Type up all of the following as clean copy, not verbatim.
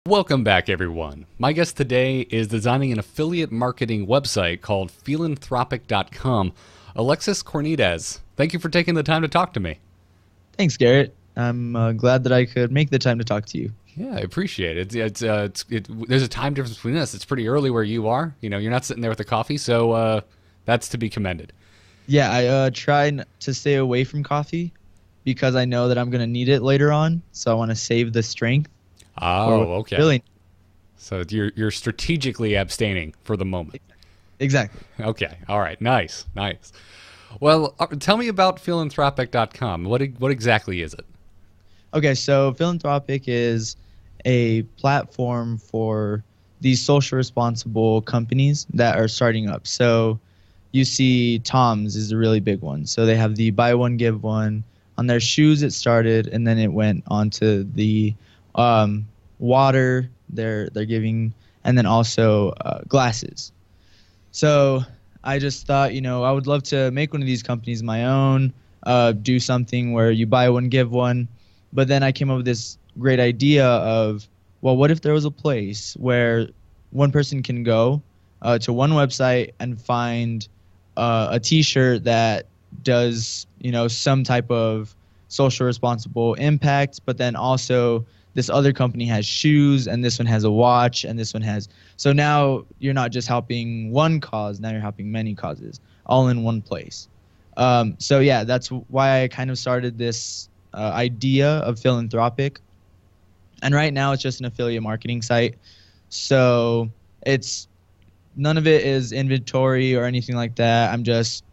Welcome back, everyone. My guest today is designing an affiliate marketing website called philanthropiccom. Alexis Cornidez, thank you for taking the time to talk to me. Thanks, Garrett. I'm glad that I could make the time to talk to you. Yeah, I appreciate it. There's a time difference between us. It's pretty early where you are. You know, you're not sitting there with a coffee, so that's to be commended. Yeah, I try to stay away from coffee because I know that I'm going to need it later on, so I want to save the strength. Oh, okay. Really? So you're strategically abstaining for the moment. Exactly. Okay. All right. Nice. Well, tell me about philanthropic.com. What exactly is it? Okay, so Philanthropic is a platform for these social responsible companies that are starting up. So you see Tom's is a really big one. So they have the buy one, give one. On their shoes it started, and then it went on to the water they're giving, and then also glasses. So I just thought, I would love to make one of these companies my own, do something where you buy one, give one. But then I came up with this great idea of, well, what if there was a place where one person can go to one website and find a T-shirt that does, some type of social responsible impact, but then also this other company has shoes, and this one has a watch, and this one has. So now you're not just helping one cause, now you're helping many causes, all in one place. So yeah, that's why I kind of started this idea of Philanthropic. And right now it's just an affiliate marketing site. So it's none of it is inventory or anything like that. I'm just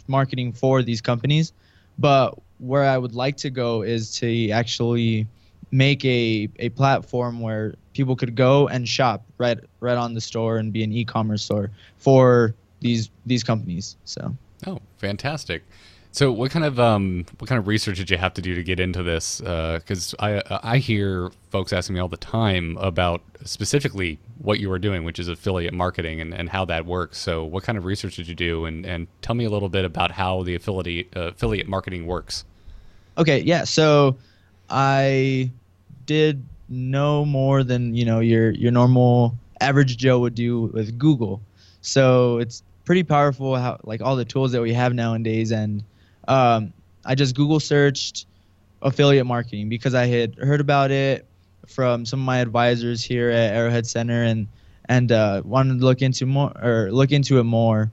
marketing for these companies. But where I would like to go is to actually make a platform where people could go and shop right on the store and be an e-commerce store for these companies. So. Oh, fantastic. So what kind of research did you have to do to get into this? Because I hear folks asking me all the time about specifically what you were doing, which is affiliate marketing and how that works. So what kind of research did you do? And tell me a little bit about how the affiliate marketing works. Okay, yeah. So I did no more than your normal average Joe would do with Google. So it's pretty powerful how all the tools that we have nowadays. And I just Google searched affiliate marketing because I had heard about it from some of my advisors here at Arrowhead Center, and wanted to look into it more.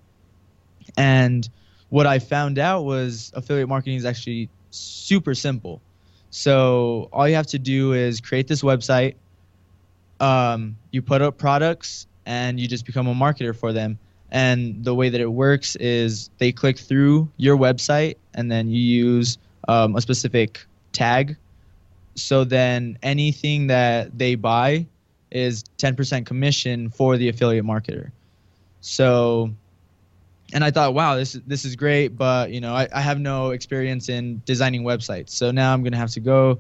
And what I found out was affiliate marketing is actually super simple. So all you have to do is create this website. You put up products, and you just become a marketer for them. And the way that it works is they click through your website, and then you use a specific tag. So then anything that they buy is 10% commission for the affiliate marketer. So, and I thought, wow, this is great, but I have no experience in designing websites. So now I'm gonna have to go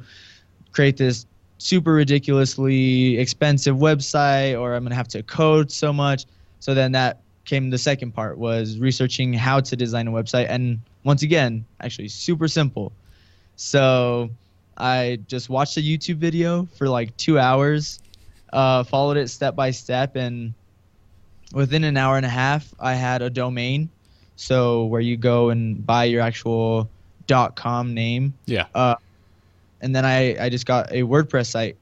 create this super ridiculously expensive website, or I'm gonna have to code so much. So then that came the second part, was researching how to design a website, and once again, actually super simple. So I just watched a YouTube video for like 2 hours, followed it step by step, and within an hour and a half I had a domain, so where you go and buy your actual .com name. Yeah. And then I just got a WordPress site.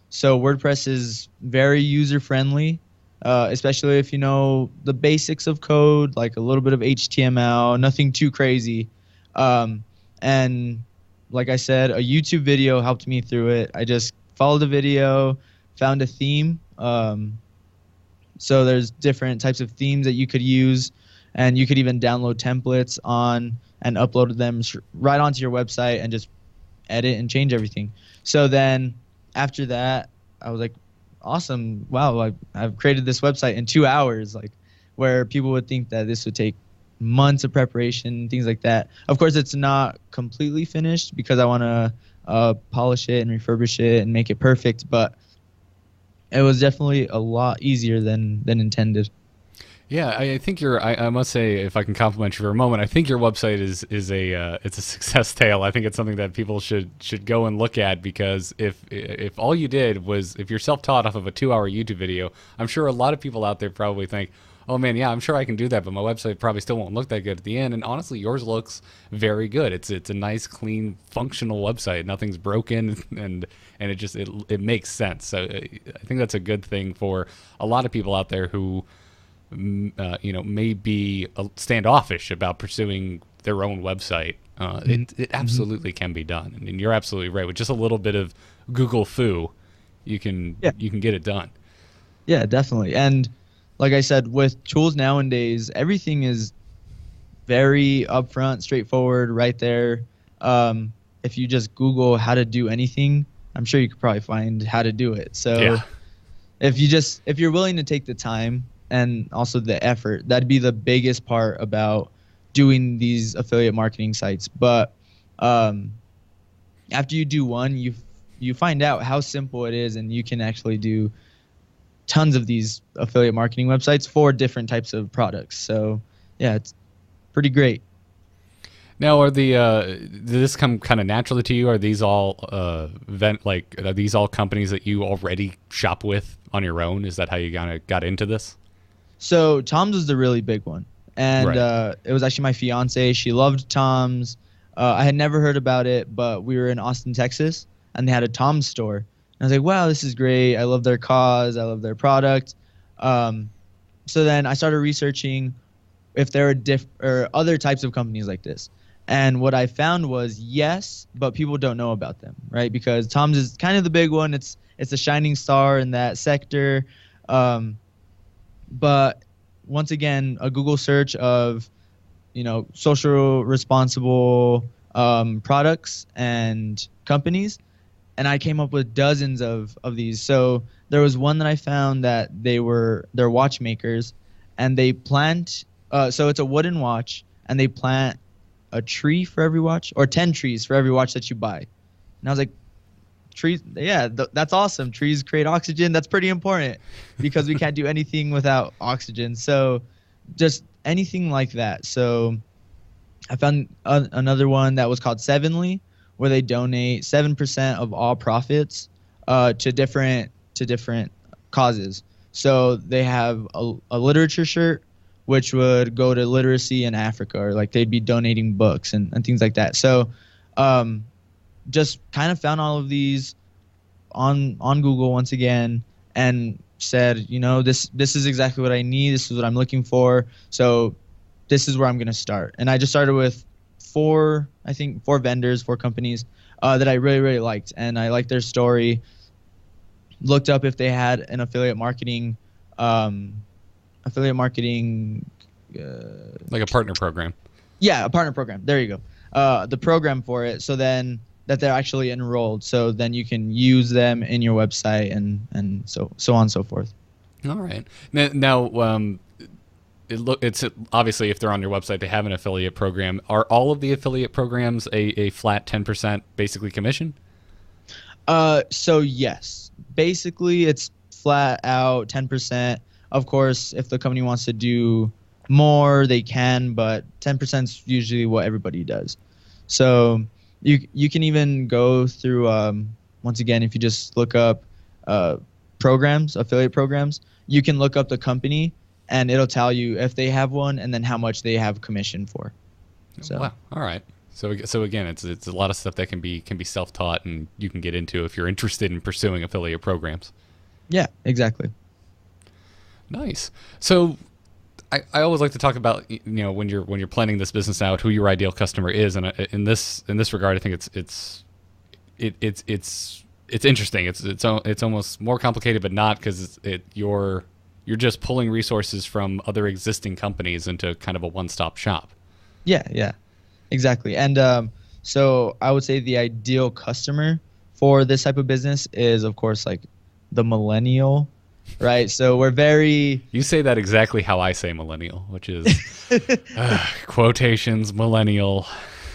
So WordPress is very user friendly. Especially if you know the basics of code, like a little bit of HTML, nothing too crazy. And like I said, a YouTube video helped me through it. I just followed the video, found a theme. So there's different types of themes that you could use, and you could even download templates on and upload them right onto your website and just edit and change everything. So then after that, I was like, awesome, wow, I've created this website in 2 hours, where people would think that this would take months of preparation, things like that. Of course, it's not completely finished because I want to polish it and refurbish it and make it perfect, but it was definitely a lot easier than intended. Yeah, I think I must say, if I can compliment you for a moment, I think your website is it's a success tale. I think it's something that people should go and look at, because if all you did was, if you're self-taught off of a 2-hour YouTube video, I'm sure a lot of people out there probably think, oh man, yeah, I'm sure I can do that, but my website probably still won't look that good at the end. And honestly, yours looks very good. It's a nice, clean, functional website. Nothing's broken, and it makes sense. So I think that's a good thing for a lot of people out there who may be standoffish about pursuing their own website. It absolutely can be done, and you're absolutely right. With just a little bit of Google foo, you can get it done. Yeah, definitely. And like I said, with tools nowadays, everything is very upfront, straightforward, right there. If you just Google how to do anything, I'm sure you could probably find how to do it. So yeah. if you're willing to take the time and also the effort, that'd be the biggest part about doing these affiliate marketing sites. But after you do one, you find out how simple it is, and you can actually do tons of these affiliate marketing websites for different types of products. So yeah, it's pretty great. Now, did this come kind of naturally to you? Are these all are these all companies that you already shop with on your own? Is that how you kind of got into this? So Tom's was the really big one, and Right. it was actually my fiance. She loved Tom's. I had never heard about it, but we were in Austin, Texas, and they had a Tom's store. And I was like, wow, this is great. I love their cause. I love their product. So then I started researching if there are other types of companies like this. And what I found was yes, but people don't know about them, right? Because Tom's is kind of the big one. It's a shining star in that sector. But once again, a Google search of, social responsible products and companies, and I came up with dozens of these. So there was one that I found that they're watchmakers, and they plant. So it's a wooden watch, and they plant a tree for every watch, or 10 trees for every watch that you buy. And I was like, trees, yeah, that's awesome. Trees create oxygen. That's pretty important, because we can't do anything without oxygen. So just anything like that. So I found another one that was called Sevenly, where they donate 7% of all profits to different causes. So they have a literature shirt, which would go to literacy in Africa, or like they'd be donating books and things like that. So just kind of found all of these on Google once again, and said, this is exactly what I need. This is what I'm looking for. So this is where I'm going to start. And I just started with four vendors, four companies that I really, really liked. And I liked their story. Looked up if they had an affiliate marketing, like a partner program. Yeah, a partner program. There you go. The program for it. So then that they're actually enrolled. So then you can use them in your website, and so on and so forth. All right. Now it's obviously, if they're on your website, they have an affiliate program. Are all of the affiliate programs a flat 10% basically commission? So yes, basically it's flat out 10%. Of course, if the company wants to do more, they can, but 10% is usually what everybody does. So you can even go through, once again, if you just look up affiliate programs, you can look up the company, and it'll tell you if they have one, and then how much they have commission for. So. Wow. All right. So again, it's a lot of stuff that can be self-taught, and you can get into if you're interested in pursuing affiliate programs. Yeah, exactly. Nice. So I always like to talk about, when you're planning this business out, who your ideal customer is, and in this regard, I think it's interesting. It's almost more complicated, but not, because you're just pulling resources from other existing companies into kind of a one-stop shop. Yeah, exactly. And so I would say the ideal customer for this type of business is, of course, like the millennial. Right, so we're very... You say that exactly how I say millennial, which is quotations, millennial.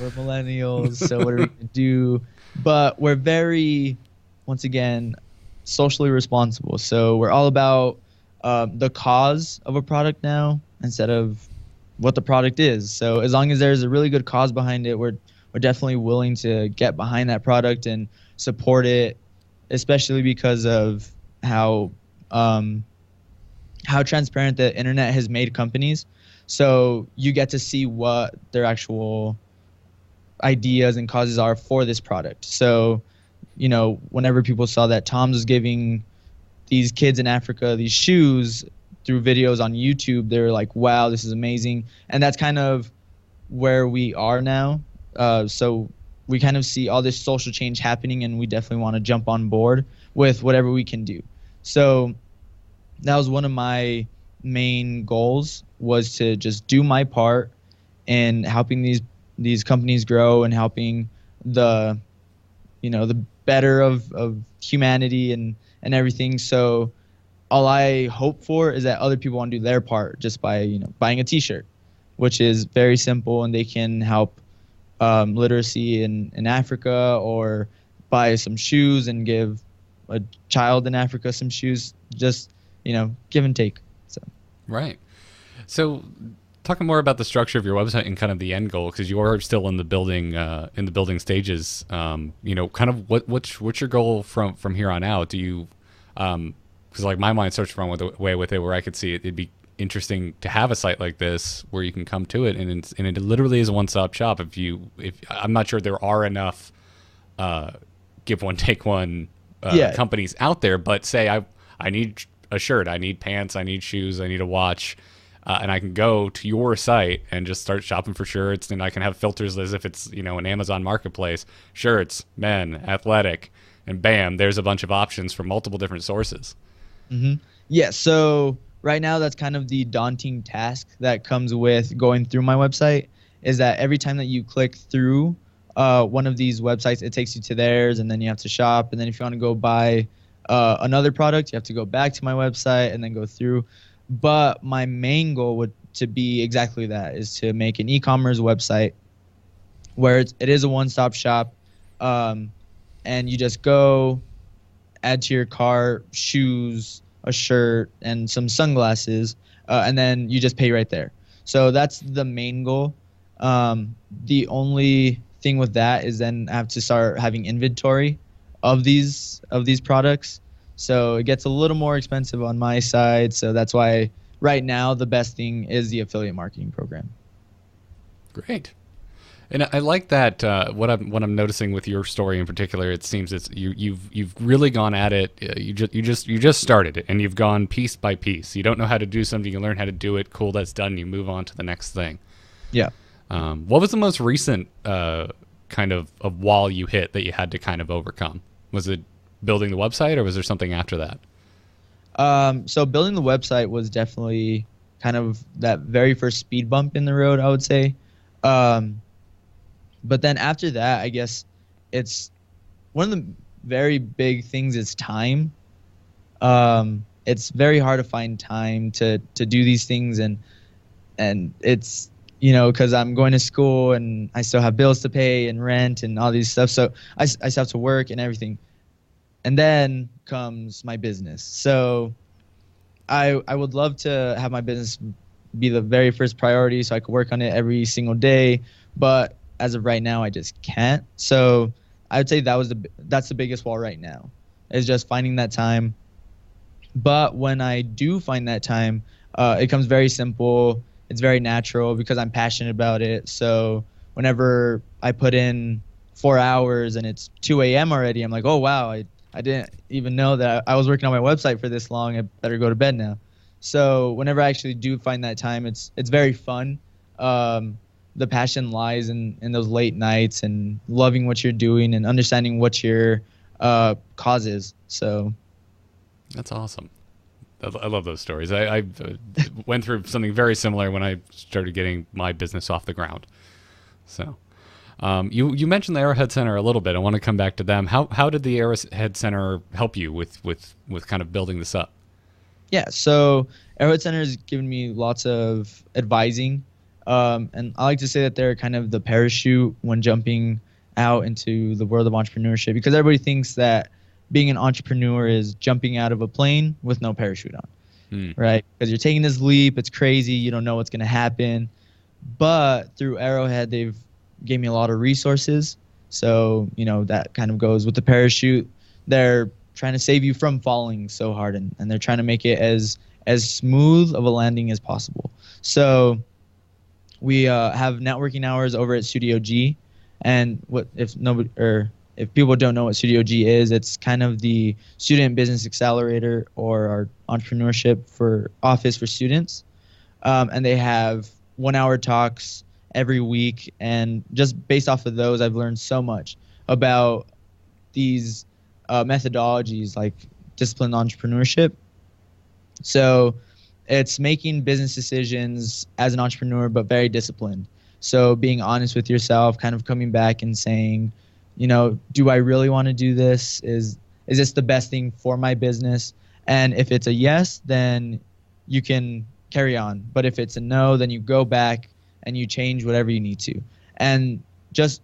We're millennials, so what are we going to do? But we're very, once again, socially responsible. So we're all about the cause of a product now instead of what the product is. So as long as there's a really good cause behind it, we're definitely willing to get behind that product and support it, especially because of how transparent the internet has made companies. So you get to see what their actual ideas and causes are for this product. So, you know, whenever people saw that Tom's was giving these kids in Africa these shoes through videos on YouTube, they were like, wow, this is amazing. And that's kind of where we are now. So we kind of see all this social change happening, and we definitely want to jump on board with whatever we can do. So that was one of my main goals, was to just do my part in helping these companies grow and helping the better of humanity and everything. So all I hope for is that other people want to do their part just by buying a t-shirt, which is very simple, and they can help literacy in Africa, or buy some shoes and give a child in Africa some shoes. Just give and take. So right. So talking more about the structure of your website and kind of the end goal, because you are still in the building stages. Kind of what's your goal from here on out? Do you because like my mind starts to run away with it, where I could see it'd be interesting to have a site like this where you can come to it, and it literally is a one-stop shop. If I'm not sure there are enough give one take one companies out there, but say I need a shirt, I need pants, I need shoes, I need a watch, and I can go to your site and just start shopping for shirts, and I can have filters as if it's an Amazon marketplace, shirts, men, athletic, and bam, there's a bunch of options from multiple different sources. Mm-hmm. Yeah, so right now that's kind of the daunting task that comes with going through my website, is that every time that you click through one of these websites, it takes you to theirs, and then you have to shop, and then if you want to go buy another product, you have to go back to my website and then go through. But my main goal would to be exactly that, is to make an e-commerce website where it is a one-stop shop, and you just go, add to your cart shoes, a shirt, and some sunglasses, and then you just pay right there. So that's the main goal. The only thing with that is then I have to start having inventory of these products. So it gets a little more expensive on my side. So that's why right now the best thing is the affiliate marketing program. Great. And I like that. What I'm noticing with your story in particular, it seems you've really gone at it. You just started it, and you've gone piece by piece. You don't know how to do something, you learn how to do it. Cool, that's done. You move on to the next thing. Yeah. What was the most recent kind of wall you hit that you had to kind of overcome? Was it building the website, or was there something after that? So building the website was definitely kind of that very first speed bump in the road, I would say. But then after that, I guess it's one of the very big things is time. It's very hard to find time to do these things, and it's because I'm going to school and I still have bills to pay and rent and all these stuff. So I still have to work and everything. And then comes my business. So I would love to have my business be the very first priority so I could work on it every single day. But as of right now, I just can't. So I would say that's the biggest wall right now, is just finding that time. But when I do find that time, it comes very simple. It's very natural because I'm passionate about it. So whenever I put in 4 hours and it's 2 a.m. already, I'm like, oh, wow, I didn't even know that I was working on my website for this long. I better go to bed now. So whenever I actually do find that time, it's very fun. The passion lies in those late nights and loving what you're doing and understanding what your cause is. So that's awesome. I love those stories. I went through something very similar when I started getting my business off the ground. So you mentioned the Arrowhead Center a little bit. I want to come back to them. How did the Arrowhead Center help you with kind of building this up? Yeah, so Arrowhead Center has given me lots of advising. And I like to say that they're kind of the parachute when jumping out into the world of entrepreneurship, because everybody thinks that being an entrepreneur is jumping out of a plane with no parachute on. Hmm. right? Because you're taking this leap. It's crazy. You don't know what's going to happen. But through Arrowhead, they've gave me a lot of resources. So, that kind of goes with the parachute. They're trying to save you from falling so hard, and they're trying to make it as smooth of a landing as possible. So we have networking hours over at Studio G. And if people don't know what Studio G is, it's kind of the student business accelerator or our entrepreneurship for office for students. And they have 1 hour talks every week. And just based off of those, I've learned so much about these methodologies like disciplined entrepreneurship. So it's making business decisions as an entrepreneur, but very disciplined. So being honest with yourself, kind of coming back and saying, do I really want to do this? Is this the best thing for my business? And if it's a yes, then you can carry on. But if it's a no, then you go back and you change whatever you need to. And just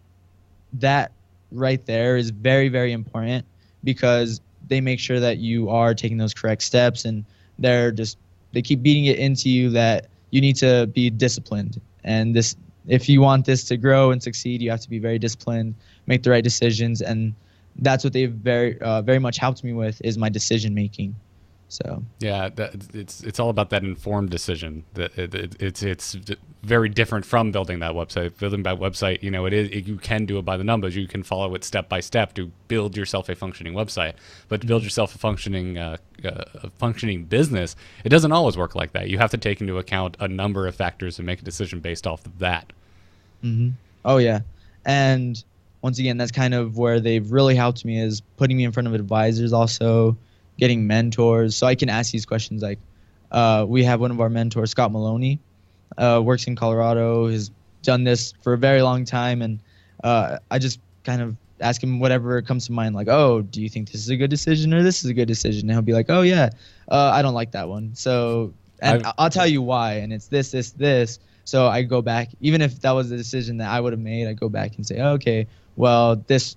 that right there is very, very important, because they make sure that you are taking those correct steps, and they keep beating it into you that you need to be disciplined. And if you want this to grow and succeed, you have to be very disciplined, make the right decisions. And that's what they've very much helped me with, is my decision making. So yeah, it's all about that informed decision. It's very different from building that website. Building that website, you can do it by the numbers. You can follow it step by step to build yourself a functioning website. But to build yourself a functioning business, it doesn't always work like that. You have to take into account a number of factors and make a decision based off of that. Mm-hmm. Oh yeah, and once again, that's kind of where they've really helped me, is putting me in front of advisors, also getting mentors, so I can ask these questions. Like we have one of our mentors, Scott Maloney, works in Colorado, has done this for a very long time, and I just kind of ask him whatever comes to mind, like, oh, do you think this is a good decision or this is a good decision? And he'll be like, oh yeah, I don't like that one, so I'll tell you why, and it's this. So I go back, even if that was the decision that I would have made, I go back and say, oh, okay, well, this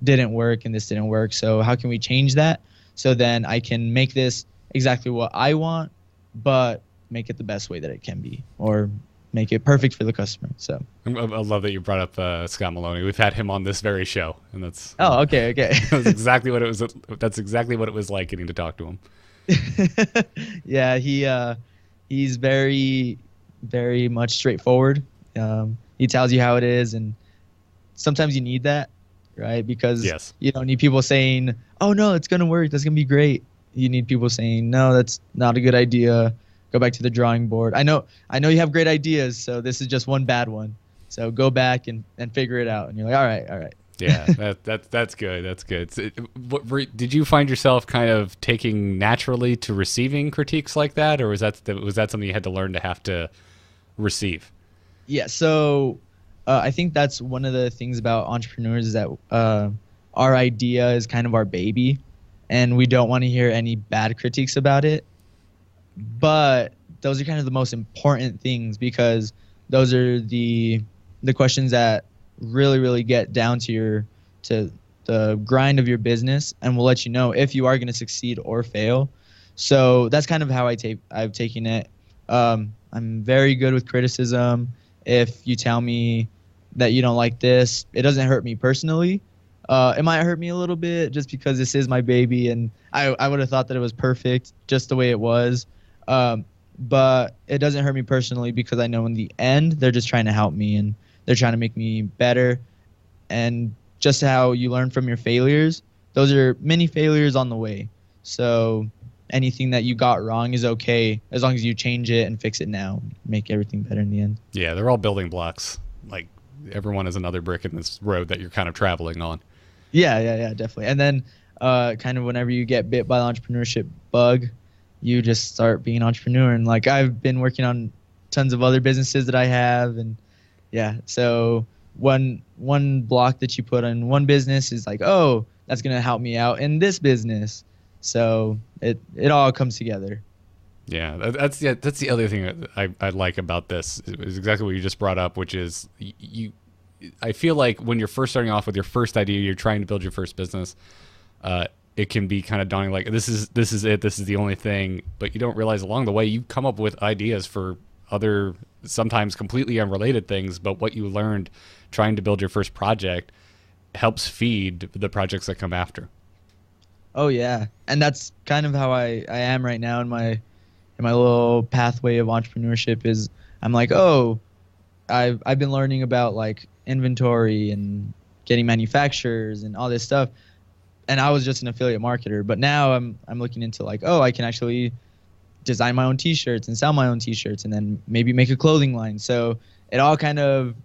didn't work and this didn't work, so how can we change that? So then I can make this exactly what I want, but make it the best way that it can be, or make it perfect for the customer. So I love that you brought up Scott Maloney. We've had him on this very show, and that's okay. That's exactly what it was. That's exactly what it was like getting to talk to him. Yeah, he's very, very much straightforward. He tells you how it is, and sometimes you need that, right? Because yes, you don't need people saying, oh no, it's gonna work, that's gonna be great. You need people saying, no, that's not a good idea, go back to the drawing board. I know you have great ideas, so this is just one bad one, so go back and figure it out. And you're like, all right. Yeah, that's good. That's good. Did you find yourself kind of taking naturally to receiving critiques like that, or was that something you had to learn to have to receive? Yeah, so I think that's one of the things about entrepreneurs, is that our idea is kind of our baby, and we don't want to hear any bad critiques about it. But those are kind of the most important things, because those are the questions that really, really get down to the grind of your business, and will let you know if you are going to succeed or fail. So that's kind of how I've taken it. I'm very good with criticism. If you tell me that you don't like this, it doesn't hurt me personally. It might hurt me a little bit, just because this is my baby, and I would have thought that it was perfect just the way it was. But it doesn't hurt me personally, because I know in the end they're just trying to help me, and they're trying to make me better. And just how you learn from your failures, those are many failures on the way. So anything that you got wrong is okay, as long as you change it and fix it now, make everything better in the end. Yeah, they're all building blocks. Like, everyone is another brick in this road that you're kind of traveling on. Yeah, definitely. And then kind of whenever you get bit by the entrepreneurship bug, you just start being an entrepreneur. And like, I've been working on tons of other businesses that I have, and yeah, so one block that you put on one business is like, oh, that's going to help me out in this business. So it all comes together. Yeah, that's the other thing I like about this, is exactly what you just brought up, which is I feel like when you're first starting off with your first idea, you're trying to build your first business, it can be kind of daunting, like this is it, this is the only thing, but you don't realize along the way you come up with ideas for other, sometimes completely unrelated things, but what you learned trying to build your first project helps feed the projects that come after. Oh yeah, and that's kind of how I am right now in my little pathway of entrepreneurship. Is I'm like, oh, I've been learning about like inventory and getting manufacturers and all this stuff, and I was just an affiliate marketer. But now I'm looking into like, oh, I can actually design my own T-shirts and sell my own T-shirts, and then maybe make a clothing line. So it all kind of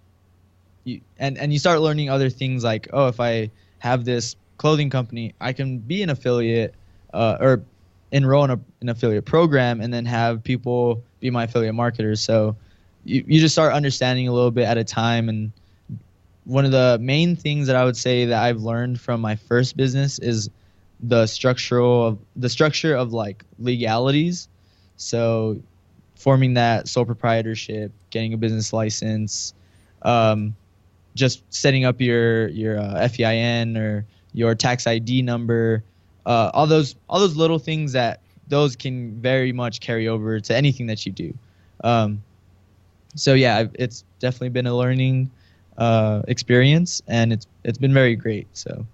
you start learning other things like, oh, if I have this clothing company, I can be an affiliate or enroll in an affiliate program and then have people be my affiliate marketers. So you just start understanding a little bit at a time. And one of the main things that I would say that I've learned from my first business is the structure of like legalities. So forming that sole proprietorship, getting a business license, just setting up your FEIN or your tax ID number, all those little things that those can very much carry over to anything that you do. So yeah, it's definitely been a learning experience, and it's been very great. So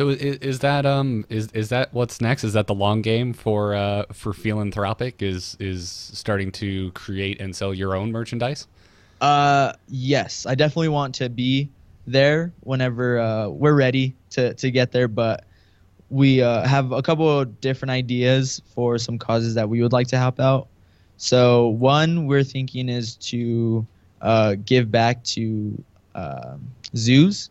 is that what's next? Is that the long game for Philanthropic? Is starting to create and sell your own merchandise? Yes, I definitely want to be there whenever we're ready to get there. But we have a couple of different ideas for some causes that we would like to help out. So one we're thinking is to give back to zoos.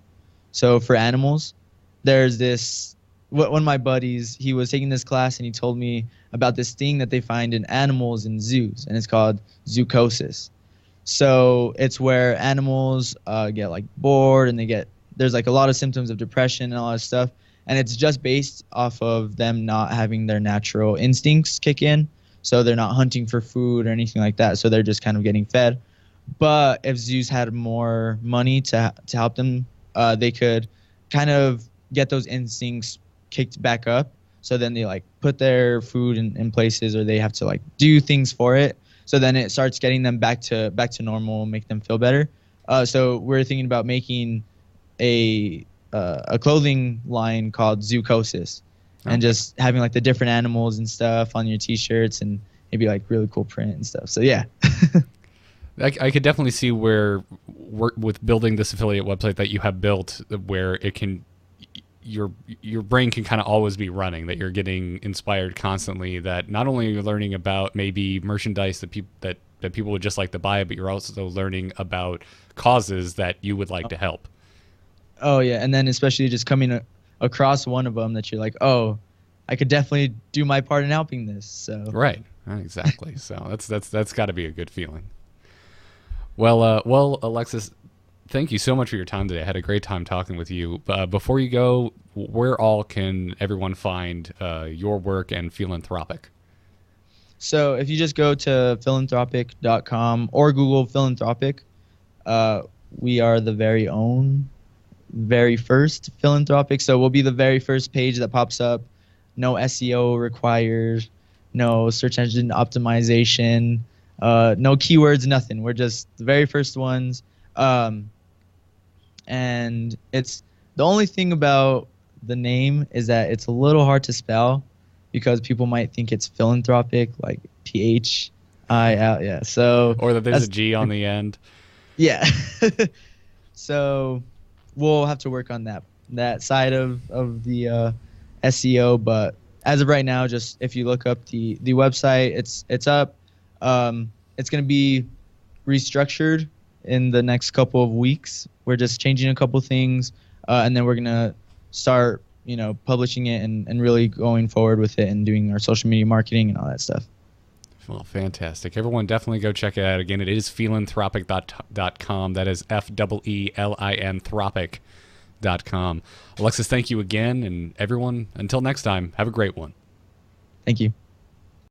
So for animals, there's this, one of my buddies, he was taking this class and he told me about this thing that they find in animals in zoos, and it's called zoochosis. So it's where animals get like bored, and there's like a lot of symptoms of depression and all that stuff. And it's just based off of them not having their natural instincts kick in. So they're not hunting for food or anything like that. So they're just kind of getting fed. But if zoos had more money to help them, they could kind of get those instincts kicked back up. So then they like put their food in places, or they have to like do things for it. So then it starts getting them back to normal, make them feel better. So we're thinking about making a clothing line called Zoochosis, and just having like the different animals and stuff on your T-shirts, and maybe like really cool print and stuff. So yeah. I could definitely see where with building this affiliate website that you have built, where it can, your brain can kind of always be running, that you're getting inspired constantly, that not only are you learning about maybe merchandise that people would just like to buy, but you're also learning about causes that you would like to help. Oh yeah, and then especially just coming across one of them that you're like, oh, I could definitely do my part in helping this. So right, exactly. So that's got to be a good feeling. Well, Alexis, thank you so much for your time today. I had a great time talking with you. Before you go, where all can everyone find your work and Philanthropic? So if you just go to philanthropic.com or Google Philanthropic, we are the very first Philanthropic. So we'll be the very first page that pops up. No SEO required, no search engine optimization, no keywords, nothing. We're just the very first ones. And it's the only thing about the name is that it's a little hard to spell, because people might think it's philanthropic, like PHIL. Yeah. So or that there's a G on the end. Yeah. So we'll have to work on that side of the SEO. But as of right now, just if you look up the website, it's up. It's going to be restructured in the next couple of weeks. We're just changing a couple things, and then we're going to start, publishing it and really going forward with it and doing our social media marketing and all that stuff. Well, fantastic. Everyone definitely go check it out. Again, it is philanthropic.com. That is FEELINthropic.com. Alexis, thank you again. And everyone, until next time, have a great one. Thank you.